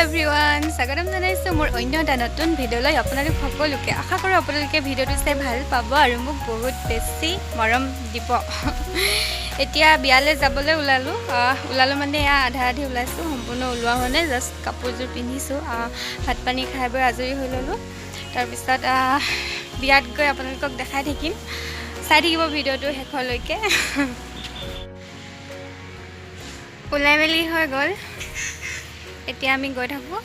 everyone স্বাগতম জনাইছোঁ মোৰ অন্য এটা নতুন ভিডিঅ'লৈ আপোনালোক সকলোকে আশা কৰোঁ আপোনালোকে ভিডিঅ'টো চাই ভাল পাব আৰু মোক বহুত বেছি মৰম দিব এতিয়া বিয়ালৈ যাবলৈ ওলালোঁ মানে আধা আধি ওলাইছোঁ সম্পূৰ্ণ ওলোৱা হোৱা নাই জাষ্ট কাপোৰযোৰ পিন্ধিছোঁ ভাত পানী খাই বৈ আজৰি হৈ ল'লোঁ তাৰপিছত বিয়াত গৈ আপোনালোকক দেখাই থাকিম চাই থাকিব ভিডিঅ'টো শেষলৈকে ওলাই মেলি হৈ গ'ল এতিয়া আমি গৈ থাকোঁ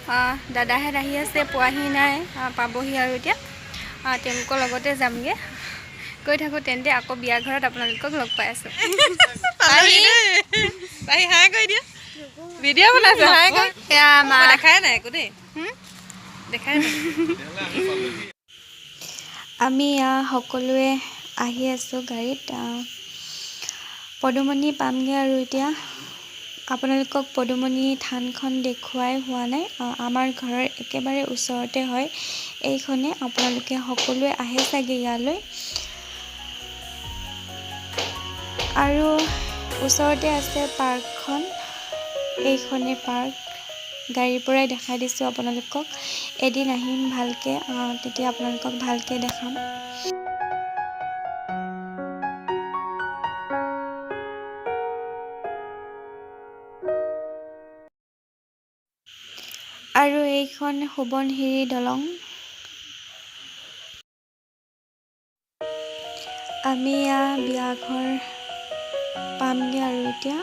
দাদাহেঁত আহি আছে পোৱাহি নাই পাবহি আৰু এতিয়া তেওঁলোকৰ লগতে যামগৈ গৈ থাকোঁ তেন্তে আকৌ বিয়া ঘৰত আপোনালোকক লগ পাই আছোঁ ভিডিঅ' বনাইছে দেখাই নাই একো দেই দেখাই নাই আমি সকলোৱে আহি আছোঁ গাড়ীত পদুমণি পামগৈ আৰু এতিয়া আপোনালোকক পদুমণি থানখন দেখুৱাই হোৱা নাই আমাৰ ঘৰৰ একেবাৰে ওচৰতে হয় এইখনে আপোনালোকে সকলোৱে আহে চাগে ইয়ালৈ আৰু ওচৰতে আছে পাৰ্কখন এইখনে পাৰ্ক গাড়ীৰ পৰাই দেখাই দিছোঁ আপোনালোকক এদিন আহিম ভালকৈ তেতিয়া আপোনালোকক ভালকৈ দেখাম আৰু এইখন সোৱণশিৰি দলং আমি বিয়াঘৰ পামগৈ আৰু এতিয়া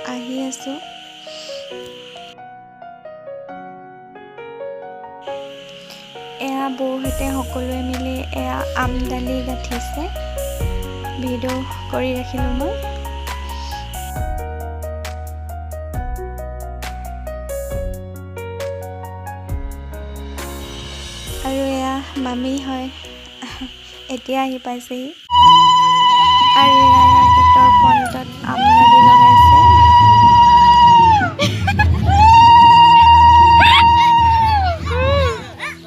আহি আছোঁ এয়া বৌহঁতে সকলোৱে মিলি এয়া আমদালি গাঁঠিছে ভিডিঅ' কৰি ৰাখিলোঁ মই আৰু এয়া মামী হয় এতিয়া আহি পাইছেহি আৰু এয়া গেটৰ ফ্ৰণ্টত আমদালি লগাইছে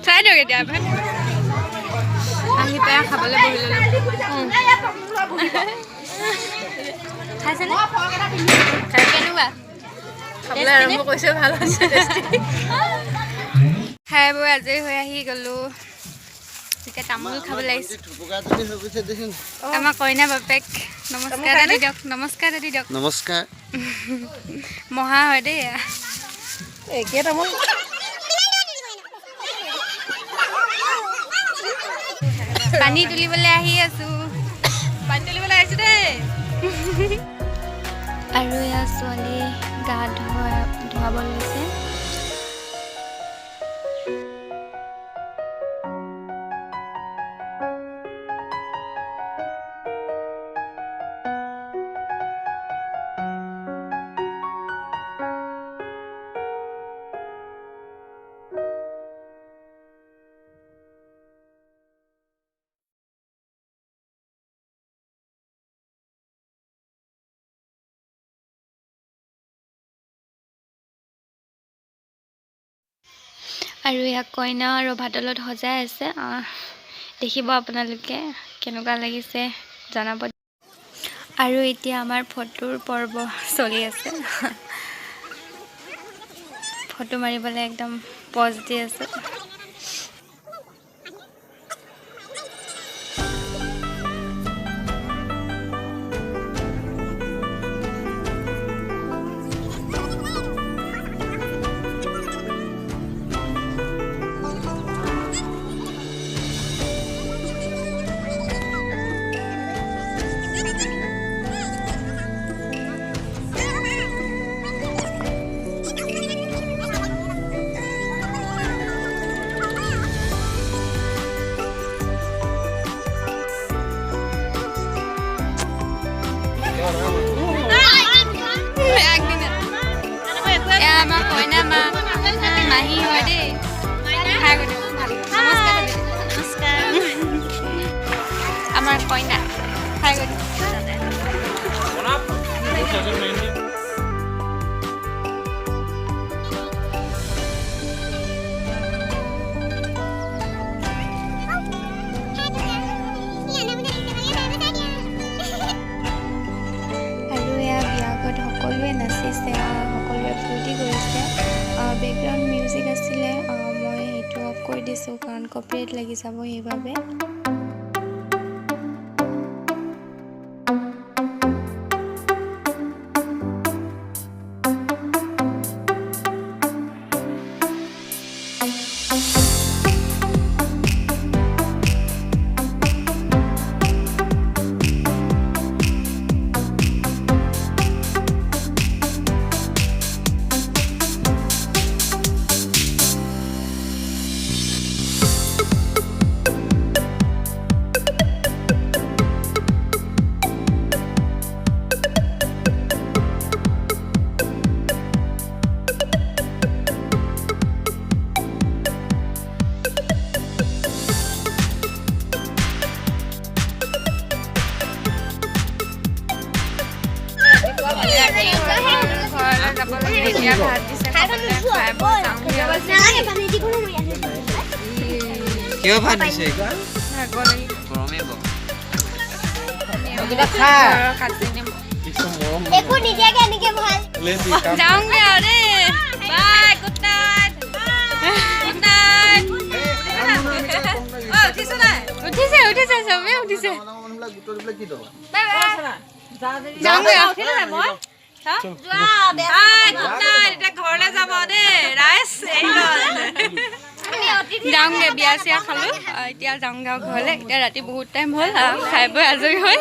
চাই দিয়ক এতিয়া আহি পাই খাবলৈ বহি ল'লোঁ খাইছেনে কেনেকুৱা খাবলৈ আৰম্ভ কৰিছে ভাল হৈছে খাই বৈ আজৰি হৈ আহি গ'লোঁ এতিয়া তামোল খাবলৈ আহিছোঁ আমাৰ কইনা বাপেক নমস্কাৰ দাদি দিয়ক নমস্কাৰ মহা হয় দেই একে তামোল পানী তুলিবলৈ আহি আছোঁ পানী তুলিবলৈ আহিছোঁ দেই আৰু এয়া ছোৱালী গা ধুৱাব লৈছে আৰু ইয়াক কইনা ৰভা তলত সজাই আছে দেখিব আপোনালোকে কেনেকুৱা লাগিছে জনাব আৰু এতিয়া আমাৰ ফটোৰ পৰ্ব চলি আছে ফটো মাৰিবলৈ একদম পজ দি আছে আমাৰ কইনা মাহী হয় দেই নমস্কাৰ আমাৰ কইনা খাই গৈ আৰু এয়া বিয়া ঘৰত সকলোৱে নাচিছে সকলোৱে ফূৰ্তি কৰিছে কপিৰাইট লাগি যাব সেইবাবে এতিয়া ভাত দিছে খাবলৈ খাই বৈ কিয় ভাত দিছে একো নিদিয়াকে এনেকে ভাল যাওঁগে আৰু দেই bye good night good night উঠিছো নাই উঠিছে চবেই উঠিছে যাওঁগে উঠিলে নাই মই এতিয়া ঘৰলৈ যাব দেই ৰাইজ যাওঁগে বিয়া চিয়া খালোঁ এতিয়া যাওঁগে ঘৰলৈ এতিয়া ৰাতি বহুত টাইম হ'ল খাই বৈ আজৰি হৈ